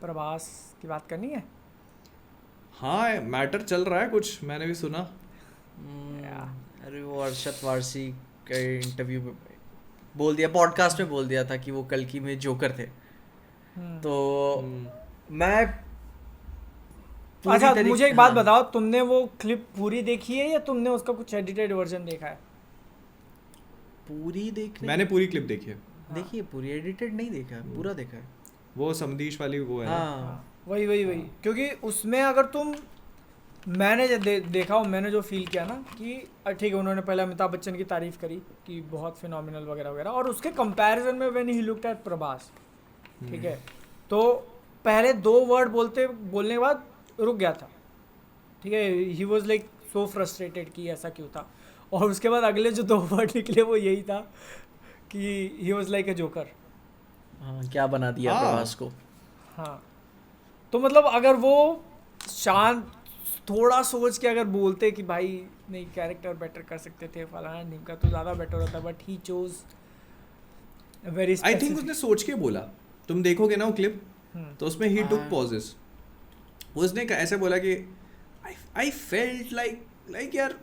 प्रभास की बात करनी है? हाँ मैटर चल रहा है कुछ, मैंने भी सुना। अरे वो अरशद वारसी के इंटरव्यू में बोल दिया, पॉडकास्ट में बोल दिया था कि वो कल्कि में जोकर थे। तो मैं अच्छा मुझे एक बात बताओ, तुमने वो क्लिप पूरी देखी है या तुमने उसका कुछ एडिटेड वर्जन देखा है? पूरी देखने मैंने पूरी क्लिप देखी है। देखी है पूरी, एडिटेड नहीं देखा है, पूरा देखा है। वो समदीश वाली वो है ना? हाँ वही क्योंकि उसमें अगर तुम, मैंने देखा हो, मैंने जो फील किया ना कि ठीक है उन्होंने पहले अमिताभ बच्चन की तारीफ करी कि बहुत फिनोमिनल वगैरह वगैरह, और उसके कंपैरिजन में when he looked at Prabhas, ठीक है, तो पहले 2 वर्ड बोलने के बाद रुक गया था, ठीक है, he was like so frustrated कि ऐसा क्यों था, और उसके बाद अगले जो 2 वर्ड निकले वो यही था कि he was like a joker. हाँ, क्या बना दिया प्रभास को। हाँ तो मतलब अगर वो शांत थोड़ा सोच के अगर बोलते कि भाई नहीं कैरेक्टर बेटर कर सकते थे, फलाना ढिमका, तो ज़्यादा बेटर होता, but he chose very I think उसने सोच के बोला। तुम देखोगे ना वो क्लिप तो उसमें ही टुक पॉजेस। उसने ऐसे बोला कि आई फेल्ट लाइक यार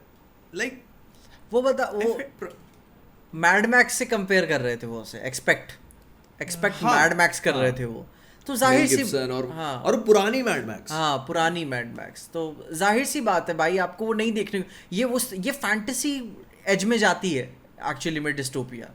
लाइक वो बता वो मैड मैक्स से कंपेयर कर रहे थे वो उसे, एक्सपेक्ट मैड मैक्स कर रहे थे वो, तो जाहिर सी और पुरानी मैड मैक्स, हाँ पुरानी मैड मैक्स, तो जाहिर सी बात है भाई आपको वो नहीं देखने, ये फैंटेसी एज में जाती है एक्चुअली में डिस्टोपिया,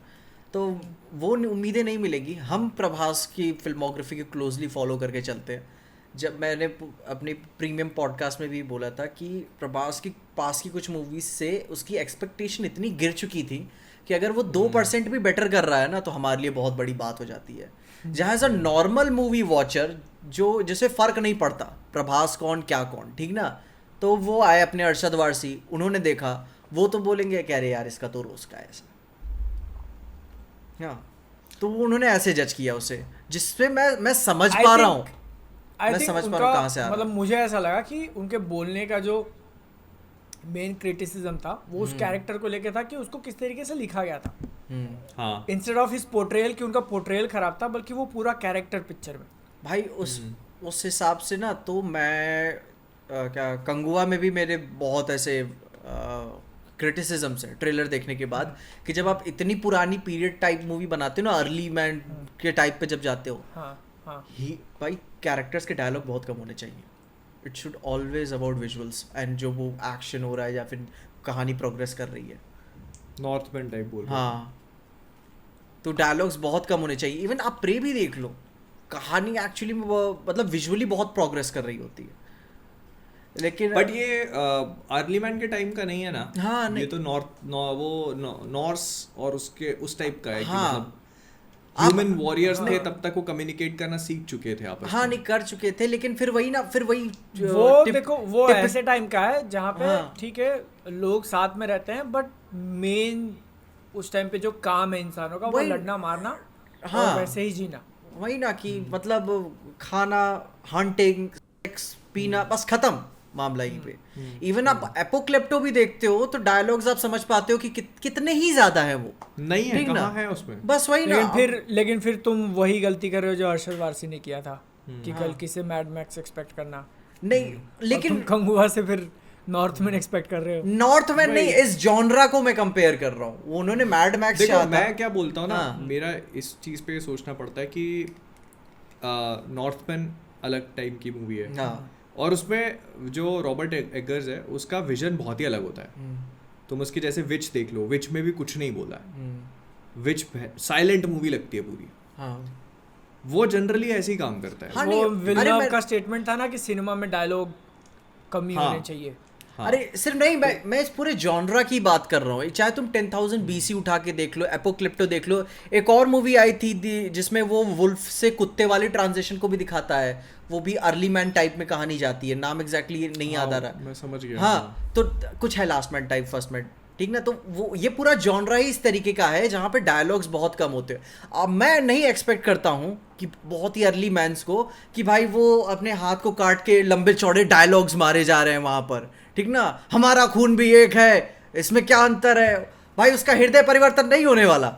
तो वो उम्मीदें नहीं मिलेगी। हम प्रभास की फिल्मोग्राफी को क्लोजली फॉलो करके चलते हैं। जब मैंने अपने प्रीमियम पॉडकास्ट में भी बोला था कि प्रभास की पास की कुछ मूवीज से उसकी एक्सपेक्टेशन इतनी गिर चुकी थी कि अगर वो 2% भी बेटर कर रहा है ना तो हमारे लिए बहुत बड़ी बात हो जाती है। जहाँ as a normal movie watcher जिसे फ़र्क नहीं पड़ता प्रभास कौन क्या कौन, ठीक ना, तो वो आए अपने अरशद वारसी, उन्होंने देखा, वो तो बोलेंगे कह रहे यार इसका तो रोज़ का है ऐसा, हाँ, तो उन्होंने ऐसे जज किया उसे, जिससे मैं समझ पा रहा हूँ, मैं समझ पा रहा हूँ कहाँ से आ रहा है। मतलब मुझे ऐसा लगा कि उनके बोलने का जो मेन क्रिटिसिज्म था वो उस कैरेक्टर को लेके था कि उसको किस तरीके से लिखा गया था, हाँ, इंस्टेड ऑफ हिज पोर्ट्रेयल कि उनका पोर्ट्रेयल खराब था, बल्कि वो पूरा कैरेक्टर पिक्चर में भाई उस हिसाब से ना, तो मैं क्या कंगुआ में भी मेरे बहुत ऐसे क्रिटिसिज्म्स है ट्रेलर देखने के बाद कि जब आप इतनी पुरानी पीरियड टाइप मूवी बनाते हो ना, अर्ली मैन के टाइप पे जब जाते हो, ही भाई कैरेक्टर्स के डायलॉग बहुत कम होने चाहिए। It should always about visuals and जो वो एक्शन हो रहा है या फिर कहानी प्रोग्रेस कर रही है, नॉर्थमैन टाइप बोल, हाँ, तो डायलॉग्स बहुत कम होने चाहिए। इवन आप प्रे भी देख लो, कहानी एक्चुअली में मतलब विजुअली बहुत प्रोग्रेस कर रही होती है, लेकिन बट ये अर्ली मैन के टाइम का नहीं है ना। हाँ, नहीं। ये तो नॉर्स और उसके उस टाइप का है कि हाँ, मतलब ह्यूमन वॉरियर्स थे तब तक वो कम्युनिकेट करना सीख चुके थे आपस में। हाँ नहीं कर चुके थे, लेकिन फिर वही वो देखो वो ऐसे टाइम का है जहाँ पे ठीक है लोग साथ में रहते हैं, बट मेन उस टाइम पे जो काम है इंसानों का वो लड़ना मारना, हाँ, और वैसे ही जीना, वही ना कि मतलब खाना, हंटिंग, सेक्स, पीना, बस खत्म मामला यहीं पे। इवन आप एपोक्लिप्टो भी देखते हो तो डायलॉग्स आप समझ पाते हो कि कितने ही ज्यादा है वो, नहीं है कहाँ है उसमें, बस वही ना। लेकिन फिर तुम वही गलती कर रहे हो जो अरशद वारसी ने किया था कि कल किसे मैड मैक्स एक्सपेक्ट करना नहीं, लेकिन कंगुआ से फिर नॉर्थमैन एक्सपेक्ट कर रहे हो। नॉर्थमैन नहीं, इस जॉनरा को मैं कंपेयर कर रहा हूँ। उन्होंने मैड मैक्स देखो मैं क्या बोलता हूँ ना, मेरा इस चीज पे सोचना पड़ता है कि नॉर्थमैन अलग टाइप की मूवी है, और उसमें जो रॉबर्ट एगर्स है उसका विजन बहुत ही अलग होता है। तुम उसकी जैसे विच देख लो, विच में भी कुछ नहीं बोला है, विच साइलेंट मूवी लगती है पूरी, वो जनरली ऐसे ही काम करता है। हाँ, वो विल्नव का स्टेटमेंट था ना कि सिनेमा में डायलॉग कम ही होने चाहिए। हाँ। अरे सिर्फ नहीं, मैं इस पूरे जॉनरा की बात कर रहा हूँ। चाहे तुम 10,000 BC उठा के देख लो, एपोक्लिप्टो देख लो, एक और मूवी आई थी जिसमें वो वुल्फ से कुत्ते वाली ट्रांजिशन को भी दिखाता है, वो भी अर्ली मैन टाइप में कहानी जाती है, नाम एग्जैक्टली नहीं याद आ रहा, मैं समझ गया। हाँ, तो कुछ है last man type, first man, ठीक ना, तो वो ये पूरा जॉनरा ही इस तरीके का है जहाँ पे डायलॉग्स बहुत कम होते हैं। अब मैं नहीं एक्सपेक्ट करता हूँ कि बहुत ही अर्ली मैन्स को कि भाई वो अपने हाथ को काट के लंबे चौड़े डायलॉग्स मारे जा रहे हैं वहाँ पर, ठीक ना, हमारा खून भी एक है, इसमें क्या अंतर है भाई, उसका हृदय परिवर्तन नहीं होने वाला।